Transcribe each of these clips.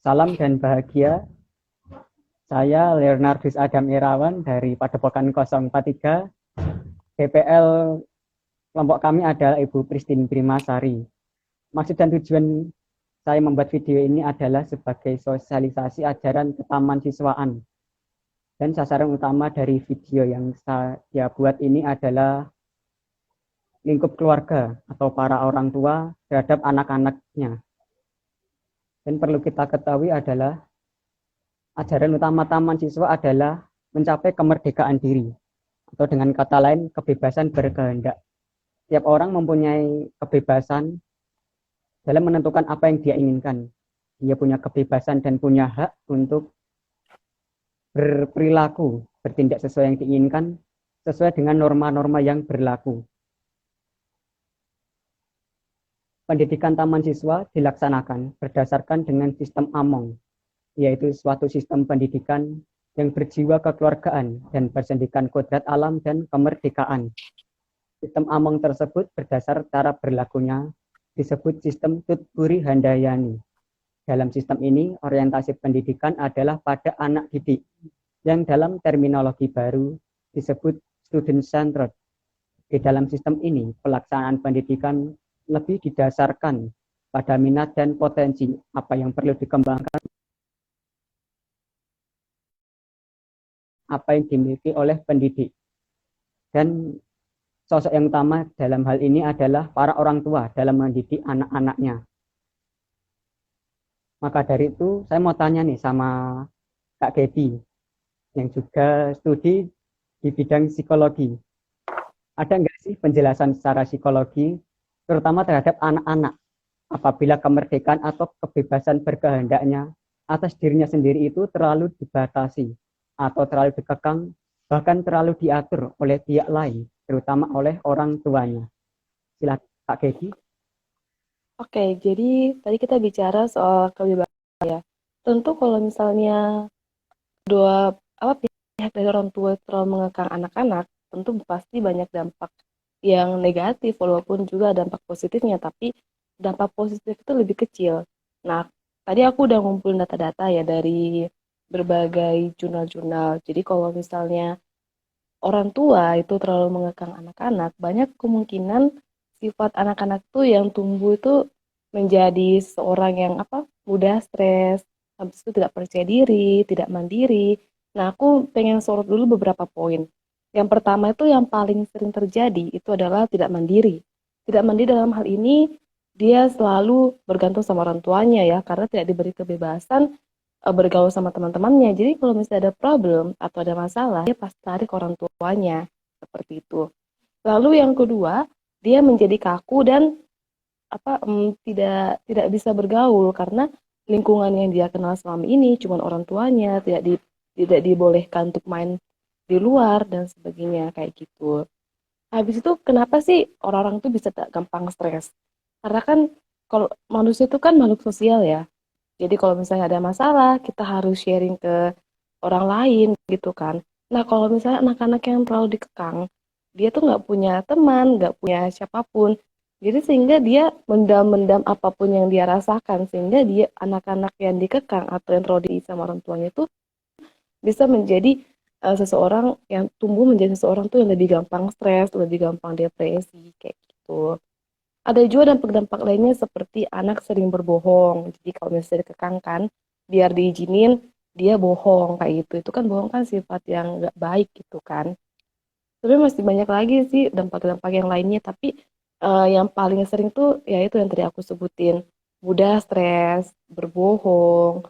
Salam dan bahagia. Saya Leonardus Adam Irawan dari Padepokan 043. DPL kelompok kami adalah Ibu Christine Primasari. Maksud dan tujuan saya membuat video ini adalah sebagai sosialisasi ajaran ketaman siswaan. Dan sasaran utama dari video yang saya buat ini adalah lingkup keluarga atau para orang tua terhadap anak-anaknya. Dan perlu kita ketahui adalah ajaran utama taman siswa adalah mencapai kemerdekaan diri, atau dengan kata lain kebebasan berkehendak. Setiap orang mempunyai kebebasan dalam menentukan apa yang dia inginkan. Dia punya kebebasan dan punya hak untuk berperilaku, bertindak sesuai yang diinginkan, sesuai dengan norma-norma yang berlaku. Pendidikan taman siswa dilaksanakan berdasarkan dengan sistem AMONG, yaitu suatu sistem pendidikan yang berjiwa kekeluargaan dan bersendikan kodrat alam dan kemerdekaan. Sistem AMONG tersebut berdasar cara berlakunya disebut sistem Tutpuri Handayani. Dalam sistem ini, orientasi pendidikan adalah pada anak didik, yang dalam terminologi baru disebut student-centered. Di dalam sistem ini, pelaksanaan pendidikan lebih didasarkan pada minat dan potensi apa yang perlu dikembangkan, apa yang dimiliki oleh pendidik. Dan sosok yang utama dalam hal ini adalah para orang tua dalam mendidik anak-anaknya. Maka dari itu saya mau tanya nih sama Kak Gedi yang juga studi di bidang psikologi. Ada nggak sih penjelasan secara psikologi terutama terhadap anak-anak apabila kemerdekaan atau kebebasan berkehendaknya atas dirinya sendiri itu terlalu dibatasi atau terlalu dikekang, bahkan terlalu diatur oleh pihak lain, terutama oleh orang tuanya. Silakan Kak Gedi. Oke, jadi tadi kita bicara soal kebebasan ya. Tentu kalau misalnya pihak dari orang tua terlalu mengekang anak-anak, tentu pasti banyak dampak yang negatif walaupun juga dampak positifnya, tapi dampak positif itu lebih kecil. Nah, tadi aku udah ngumpulin data-data ya dari berbagai jurnal-jurnal. Jadi kalau misalnya orang tua itu terlalu mengekang anak-anak, banyak kemungkinan sifat anak-anak tuh yang tumbuh itu menjadi seorang yang mudah stres, habis itu tidak percaya diri, tidak mandiri. Nah, aku pengen sorot dulu beberapa poin. Yang pertama itu yang paling sering terjadi itu adalah tidak mandiri. Tidak mandiri dalam hal ini dia selalu bergantung sama orang tuanya ya, karena tidak diberi kebebasan bergaul sama teman-temannya. Jadi kalau misalnya ada problem atau ada masalah, dia pasti tarik orang tuanya seperti itu. Lalu yang kedua, dia menjadi kaku dan tidak bisa bergaul karena lingkungan yang dia kenal selama ini cuma orang tuanya, tidak dibolehkan untuk main di luar dan sebagainya kayak gitu. Habis itu kenapa sih orang-orang tuh bisa gampang stres? Karena kan kalau manusia itu kan makhluk sosial ya. Jadi kalau misalnya ada masalah, kita harus sharing ke orang lain gitu kan. Nah kalau misalnya anak-anak yang terlalu dikekang, dia tuh nggak punya teman, nggak punya siapapun. Jadi sehingga dia mendam-mendam apapun yang dia rasakan, sehingga dia anak-anak yang dikekang atau yang terlalu diisi sama orang tuanya itu bisa menjadi seseorang yang tumbuh menjadi seseorang tuh yang lebih gampang stres, lebih gampang depresi kayak gitu. Ada juga dampak-dampak lainnya seperti anak sering berbohong. Jadi kalau misalnya dikekang kan, biar diizinin, dia bohong kayak gitu. Itu kan bohong kan sifat yang nggak baik gitu kan. Tapi masih banyak lagi sih dampak-dampak yang lainnya. Tapi yang paling sering tuh ya itu yang tadi aku sebutin. Mudah stres, berbohong,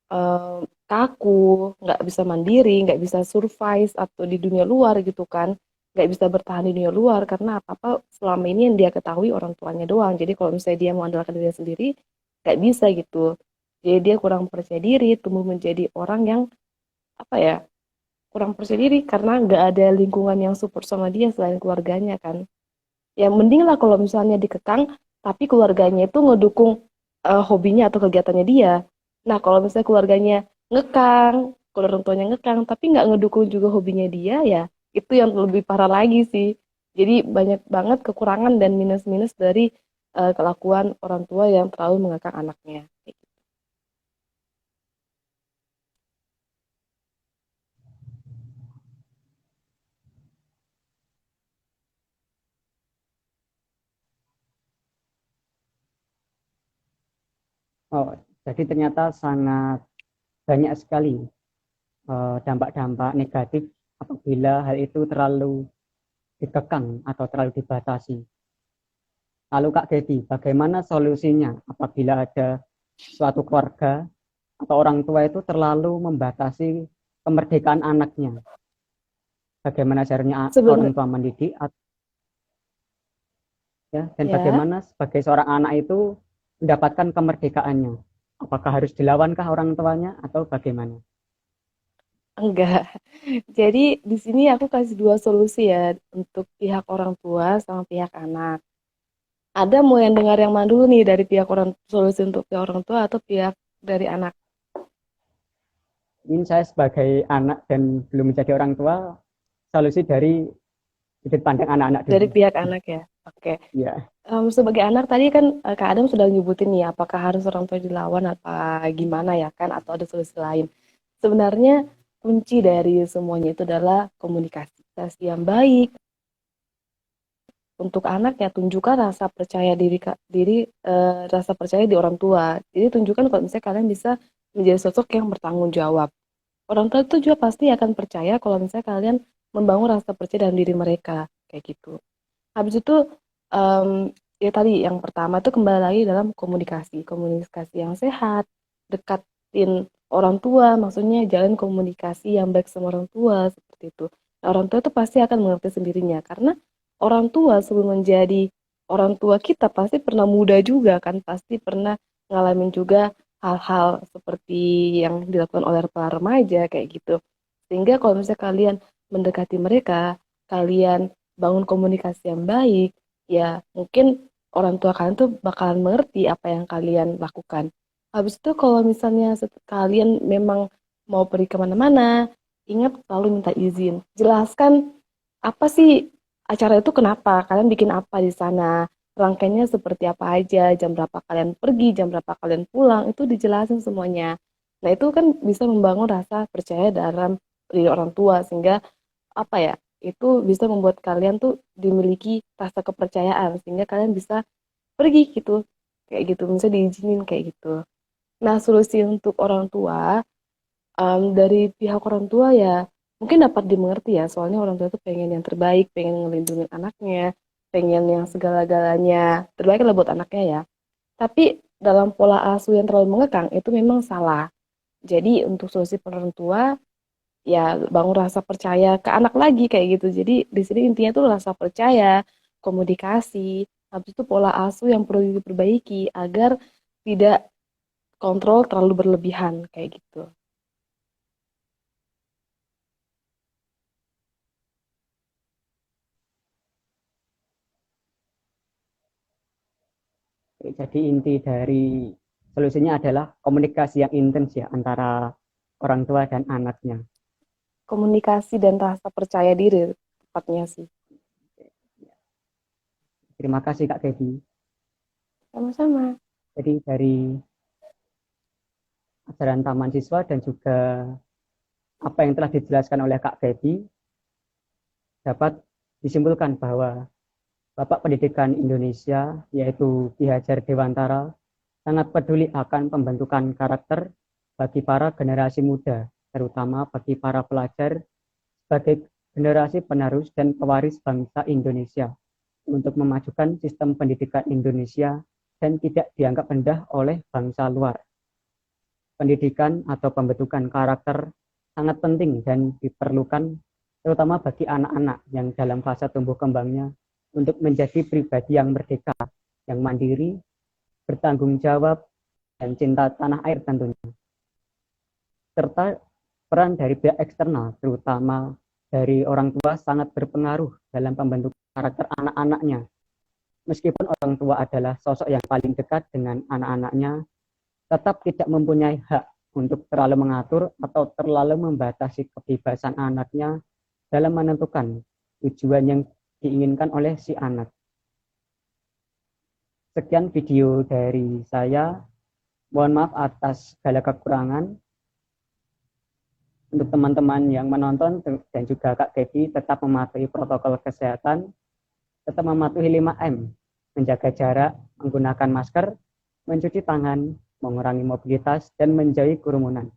eh, kaku, nggak bisa mandiri, nggak bisa survive atau di dunia luar gitu kan, nggak bisa bertahan di dunia luar karena apa-apa selama ini yang dia ketahui orang tuanya doang. Jadi kalau misalnya dia mengandalkan dirinya sendiri, nggak bisa gitu. Jadi dia kurang percaya diri, tumbuh menjadi orang yang apa ya, kurang percaya diri karena nggak ada lingkungan yang support sama dia selain keluarganya kan. Ya mending lah kalau misalnya dikekang, tapi keluarganya itu ngedukung hobinya atau kegiatannya dia. Nah kalau misalnya keluarganya ngekang, kalau orang tuanya ngekang, tapi nggak ngedukung juga hobinya dia, ya itu yang lebih parah lagi sih. Jadi banyak banget kekurangan dan minus-minus dari kelakuan orang tua yang terlalu mengekang anaknya. Oh, jadi ternyata sangat banyak sekali dampak-dampak negatif apabila hal itu terlalu dikekang atau terlalu dibatasi. Lalu Kak Dedi, bagaimana solusinya apabila ada suatu keluarga atau orang tua itu terlalu membatasi kemerdekaan anaknya? Bagaimana caranya orang Sebenarnya tua mendidik, ya, dan ya, bagaimana sebagai seorang anak itu mendapatkan kemerdekaannya? Apakah harus dilawankah orang tuanya atau bagaimana? enggak. Jadi di sini aku kasih dua solusi ya untuk pihak orang tua sama pihak anak. Ada mau yang dengar yang mana dulu nih dari pihak orang solusi untuk pihak orang tua atau pihak dari anak? Ini saya sebagai anak dan belum menjadi orang tua, solusi dari sudut pandang anak-anak Dari dulu. pihak anak ya. Oke. Ya, Sebagai anak tadi kan Kak Adam sudah nyebutin nih apakah harus orang tua dilawan apa gimana ya kan atau ada solusi lain. Sebenarnya kunci dari semuanya itu adalah komunikasi yang baik. Untuk anak ya tunjukkan rasa percaya rasa percaya di orang tua. Jadi tunjukkan kalau misalnya kalian bisa menjadi sosok yang bertanggung jawab. Orang tua itu juga pasti akan percaya kalau misalnya kalian membangun rasa percaya dalam diri mereka kayak gitu. Habis itu ya tadi yang pertama itu kembali lagi dalam komunikasi yang sehat, dekatin orang tua, maksudnya jalan komunikasi yang baik sama orang tua seperti itu. Nah, orang tua itu pasti akan mengerti sendirinya karena orang tua sebelum menjadi orang tua kita pasti pernah muda juga kan, pasti pernah ngalamin juga hal-hal seperti yang dilakukan oleh para remaja kayak gitu. Sehingga kalau misalnya kalian mendekati mereka, kalian bangun komunikasi yang baik, ya mungkin orang tua kalian tuh bakalan mengerti apa yang kalian lakukan. Habis itu kalau misalnya kalian memang mau pergi kemana-mana, ingat selalu minta izin. Jelaskan apa sih acara itu kenapa, kalian bikin apa di sana, rangkaiannya seperti apa aja, jam berapa kalian pergi, jam berapa kalian pulang, itu dijelasin semuanya. Nah itu kan bisa membangun rasa percaya dalam diri orang tua, sehingga apa ya, itu bisa membuat kalian tuh dimiliki rasa kepercayaan sehingga kalian bisa pergi gitu kayak gitu bisa diizinin kayak gitu. Nah solusi untuk orang tua dari pihak orang tua ya mungkin dapat dimengerti ya soalnya orang tua tuh pengen yang terbaik, pengen ngelindungin anaknya, pengen yang segala-galanya terbaik lah buat anaknya ya, tapi dalam pola asuh yang terlalu mengekang itu memang salah. Jadi untuk solusi orang tua ya bangun rasa percaya ke anak lagi kayak gitu. Jadi di sini intinya tuh rasa percaya, komunikasi, habis itu pola asuh yang perlu diperbaiki agar tidak kontrol terlalu berlebihan kayak gitu. jadi inti dari solusinya adalah komunikasi yang intens ya antara orang tua dan anaknya. Komunikasi dan rasa percaya diri tepatnya sih. Terima kasih Kak Dedi. Sama-sama. Jadi dari ajaran taman siswa dan juga apa yang telah dijelaskan oleh Kak Dedi dapat disimpulkan bahwa Bapak Pendidikan Indonesia yaitu Ki Hajar Dewantara sangat peduli akan pembentukan karakter bagi para generasi muda, terutama bagi para pelajar sebagai generasi penerus dan pewaris bangsa Indonesia untuk memajukan sistem pendidikan Indonesia dan tidak dianggap rendah oleh bangsa luar. Pendidikan atau pembentukan karakter sangat penting dan diperlukan terutama bagi anak-anak yang dalam fase tumbuh kembangnya untuk menjadi pribadi yang merdeka, yang mandiri, bertanggung jawab, dan cinta tanah air tentunya. Serta peran dari pihak eksternal, terutama dari orang tua sangat berpengaruh dalam pembentukan karakter anak-anaknya. Meskipun orang tua adalah sosok yang paling dekat dengan anak-anaknya, tetap tidak mempunyai hak untuk terlalu mengatur atau terlalu membatasi kebebasan anaknya dalam menentukan tujuan yang diinginkan oleh si anak. Sekian video dari saya. Mohon maaf atas segala kekurangan. Untuk teman-teman yang menonton dan juga Kak Dedi tetap mematuhi protokol kesehatan, tetap mematuhi 5M, menjaga jarak, menggunakan masker, mencuci tangan, mengurangi mobilitas, dan menjauhi kerumunan.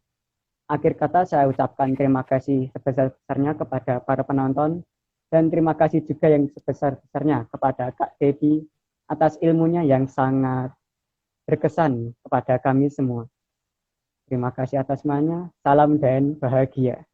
Akhir kata saya ucapkan terima kasih sebesar-besarnya kepada para penonton, dan terima kasih juga yang sebesar-besarnya kepada Kak Devi atas ilmunya yang sangat berkesan kepada kami semua. Terima kasih atas semuanya. Salam dan bahagia.